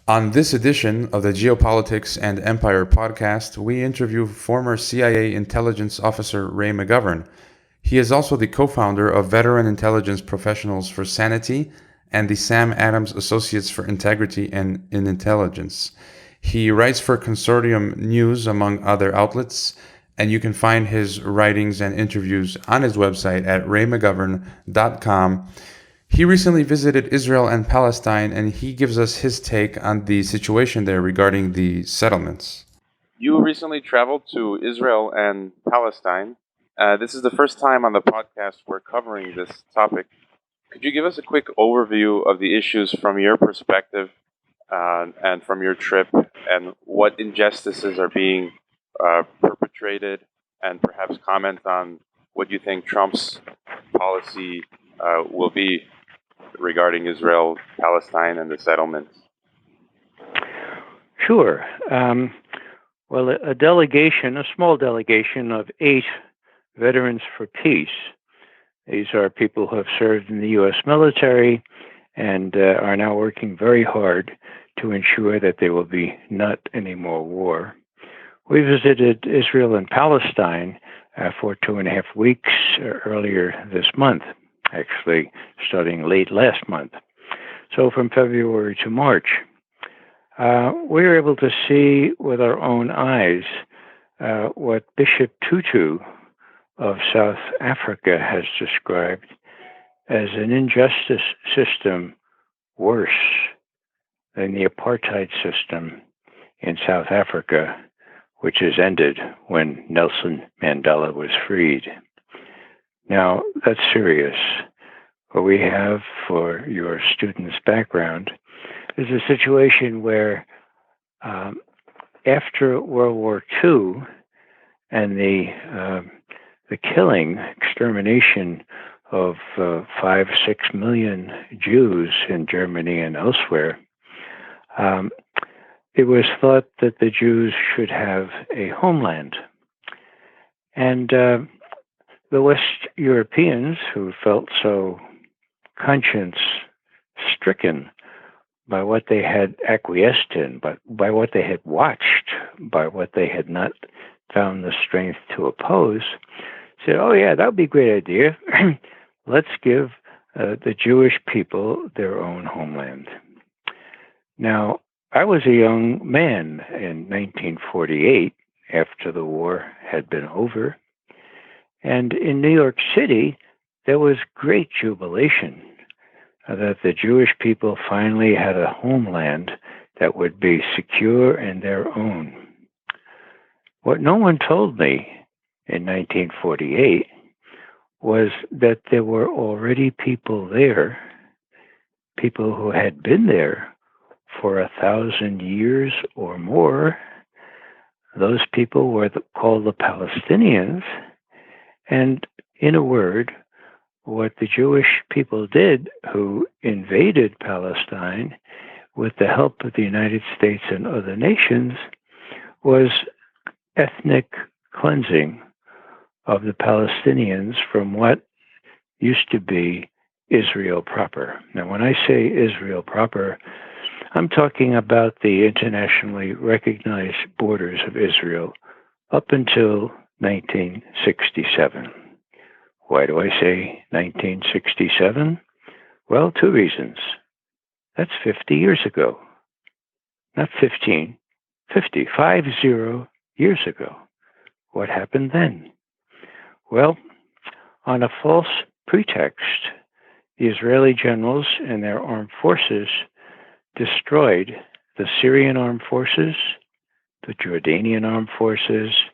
On this edition of the Geopolitics and Empire podcast, we interview former CIA intelligence officer Ray McGovern. He is also the co-founder of Veteran Intelligence Professionals for Sanity and the Sam Adams Associates for Integrity and in Intelligence. He writes for Consortium News, among other outlets, and you can find his writings and interviews on his website at raymcgovern.com. He recently visited Israel and Palestine, and he gives us his take on the situation there regarding the settlements. You recently traveled to Israel and Palestine. This is the first time on the podcast we're covering this topic. Could you give us a quick overview of the issues from your perspective and from your trip, and what injustices are being perpetrated, and perhaps comment on what you think Trump's policy will be regarding Israel, Palestine, and the settlements? Sure. Well, a small delegation of 8 Veterans for Peace. These are people who have served in the U.S. military and are now working very hard to ensure that there will be not any more war. We visited Israel and Palestine for 2.5 weeks earlier this month, actually starting late last month. So from February to March, we were able to see with our own eyes what Bishop Tutu of South Africa has described as an injustice system worse than the apartheid system in South Africa, which has ended when Nelson Mandela was freed. Now, that's serious. What we have, for your student's background, is a situation where after World War II and the killing, extermination of 5-6 million Jews in Germany and elsewhere, it was thought that the Jews should have a homeland. And the West Europeans, who felt so conscience-stricken by what they had acquiesced in, but by what they had watched, by what they had not found the strength to oppose, said, oh yeah, that would be a great idea. Let's give the Jewish people their own homeland. Now, I was a young man in 1948, after the war had been over. And in New York City, there was great jubilation that the Jewish people finally had a homeland that would be secure and their own. What no one told me in 1948 was that there were already people there, people who had been there for 1,000 years or more. Those people were called the Palestinians. And in a word, what the Jewish people did, who invaded Palestine with the help of the United States and other nations, was ethnic cleansing of the Palestinians from what used to be Israel proper. Now, when I say Israel proper, I'm talking about the internationally recognized borders of Israel up until 1967. Why do I say 1967? Well, 2 reasons. That's 50 years ago. Not 15, 50 years ago. What happened then? Well, on a false pretext, the Israeli generals and their armed forces destroyed the Syrian armed forces, the Jordanian armed forces,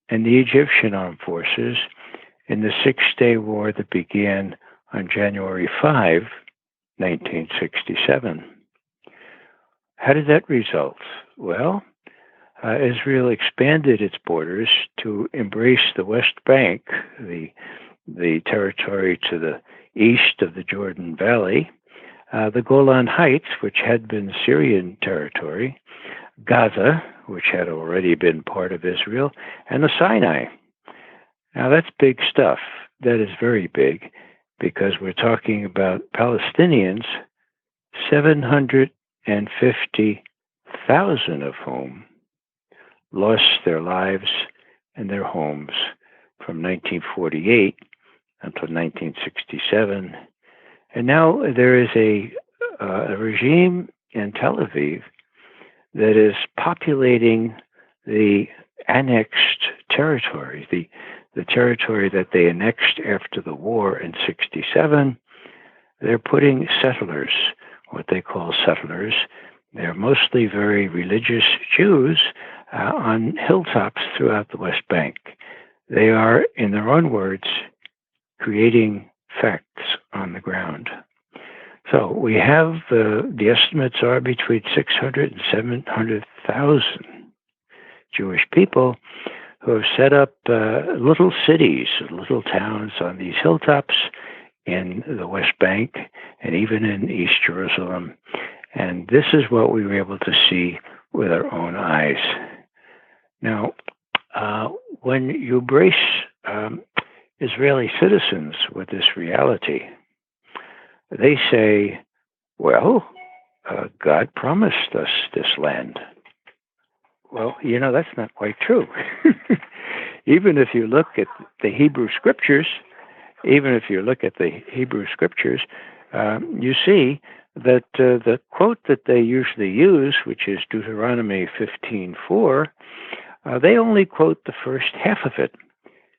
and the Egyptian armed forces in the Six-Day War that began on January 5, 1967. How did that result? Well, Israel expanded its borders to embrace the West Bank, the territory to the east of the Jordan Valley, the Golan Heights, which had been Syrian territory, Gaza, which had already been part of Israel, and the Sinai. Now, that's big stuff. That is very big, because we're talking about Palestinians 750 100,000 of whom lost their lives and their homes from 1948 until 1967. And now there is a regime in Tel Aviv that is populating the annexed territory, the territory that they annexed after the war in 67. They're putting settlers, what they call settlers. They're mostly very religious Jews on hilltops throughout the West Bank. They are, in their own words, creating facts on the ground. So we have the estimates are between 600 and 700,000 Jewish people who have set up little cities, little towns on these hilltops in the West Bank and even in East Jerusalem. And this is what we were able to see with our own eyes. Now, when you brace Israeli citizens with this reality, they say, well, God promised us this land. Well, that's not quite true. Even if you look at the Hebrew scriptures, you see that the quote that they usually use, which is Deuteronomy 15:4, they only quote the first half of it,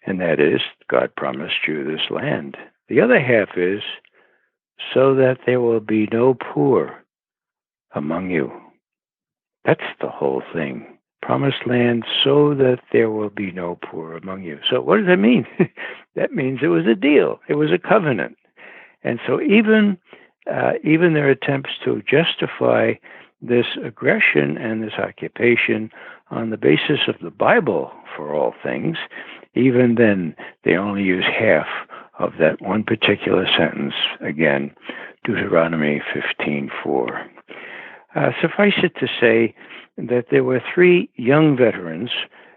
and that is, God promised you this land. The other half is, so that there will be no poor among you. That's the whole thing. Promised land so that there will be no poor among you. So what does that mean? That means it was a deal. It was a covenant. And so even their attempts to justify this aggression and this occupation on the basis of the Bible for all things, even then they only use half of that one particular sentence, again, Deuteronomy 15:4. Suffice it to say that there were 3 young veterans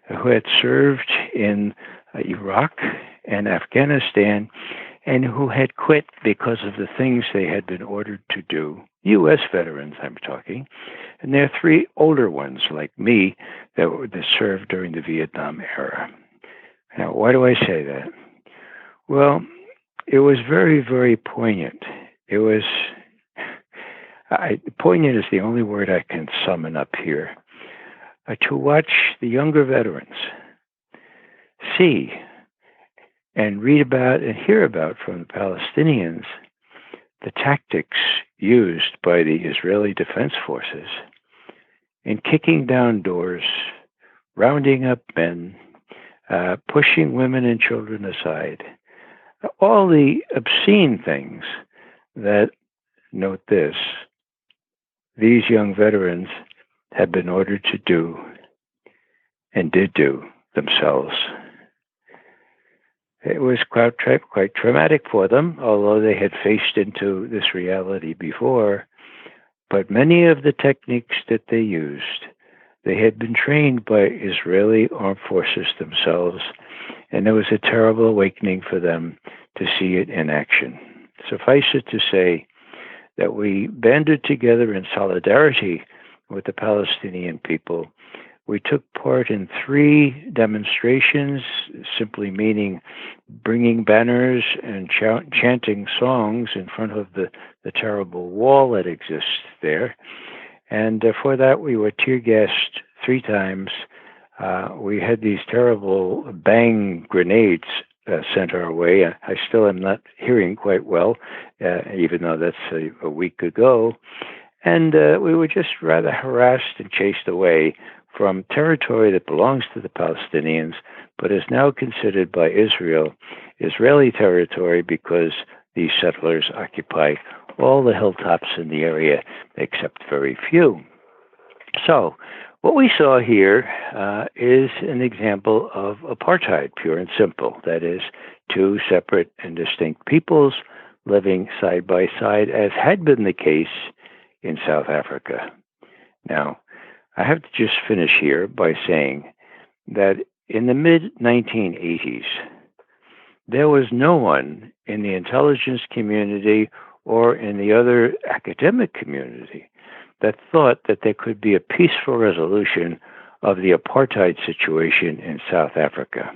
who had served in Iraq and Afghanistan and who had quit because of the things they had been ordered to do. U.S. veterans, I'm talking. And there are 3 older ones, like me, that served during the Vietnam era. Now, why do I say that? Well, it was very, very poignant. It was... poignant is the only word I can summon up here. To watch the younger veterans see and read about and hear about from the Palestinians the tactics used by the Israeli Defense Forces in kicking down doors, rounding up men, pushing women and children aside, all the obscene things that, note this, these young veterans had been ordered to do and did do themselves. It was quite traumatic for them, although they had faced into this reality before. But many of the techniques that they used, they had been trained by Israeli armed forces themselves, and it was a terrible awakening for them to see it in action. Suffice it to say that we banded together in solidarity with the Palestinian people. We took part in 3 demonstrations, simply meaning bringing banners and chanting songs in front of the terrible wall that exists there. And for that, we were tear-gassed 3 times. We had these terrible bang grenades sent our way. I still am not hearing quite well, even though that's a week ago. And we were just rather harassed and chased away from territory that belongs to the Palestinians, but is now considered by Israel Israeli territory because these settlers occupy all the hilltops in the area except very few. So what we saw here is an example of apartheid, pure and simple. That is, 2 separate and distinct peoples living side by side, as had been the case in South Africa. Now, I have to just finish here by saying that in the mid-1980s, there was no one in the intelligence community or in the other academic community that thought that there could be a peaceful resolution of the apartheid situation in South Africa.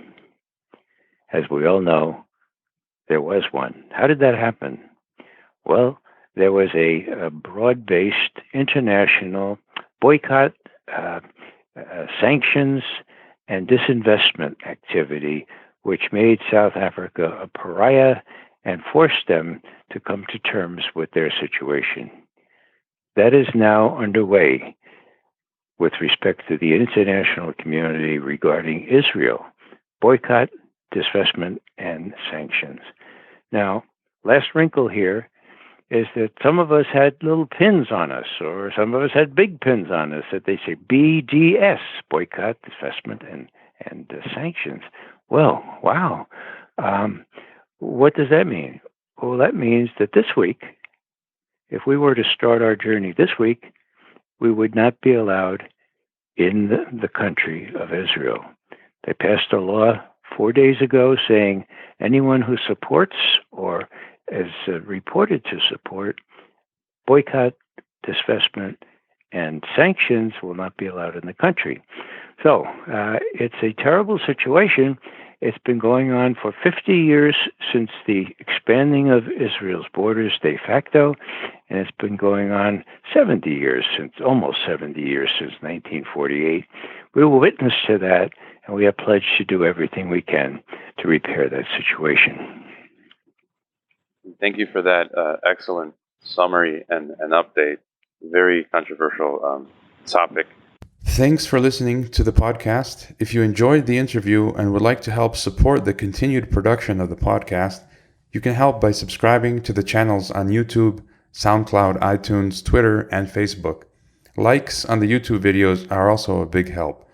As we all know, there was one. How did that happen? Well, there was a broad-based international boycott, sanctions, and disinvestment activity, which made South Africa a pariah and forced them to come to terms with their situation. That is now underway with respect to the international community regarding Israel, boycott, divestment, and sanctions. Now, last wrinkle here is that some of us had little pins on us, or some of us had big pins on us that they say BDS, boycott, divestment, and sanctions. Well, wow. What does that mean? Well, that means that this week, if we were to start our journey this week, we would not be allowed in the country of Israel. They passed a law 4 days ago saying anyone who supports or is reported to support boycott, divestment, and sanctions will not be allowed in the country. So it's a terrible situation. It's been going on for 50 years since the expanding of Israel's borders de facto, and it's been going on almost 70 years since 1948. We were witness to that, and we have pledged to do everything we can to repair that situation. Thank you for that excellent summary and update. Very controversial topic. Thanks for listening to the podcast. If you enjoyed the interview and would like to help support the continued production of the podcast, you can help by subscribing to the channels on YouTube, SoundCloud, iTunes, Twitter, and Facebook. Likes on the YouTube videos are also a big help.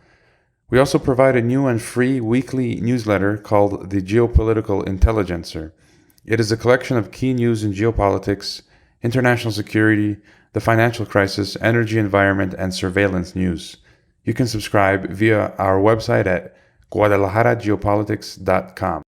We also provide a new and free weekly newsletter called The Geopolitical Intelligencer. It is a collection of key news in geopolitics, international security, the financial crisis, energy, environment, and surveillance news. You can subscribe via our website at guadalajarageopolitics.com.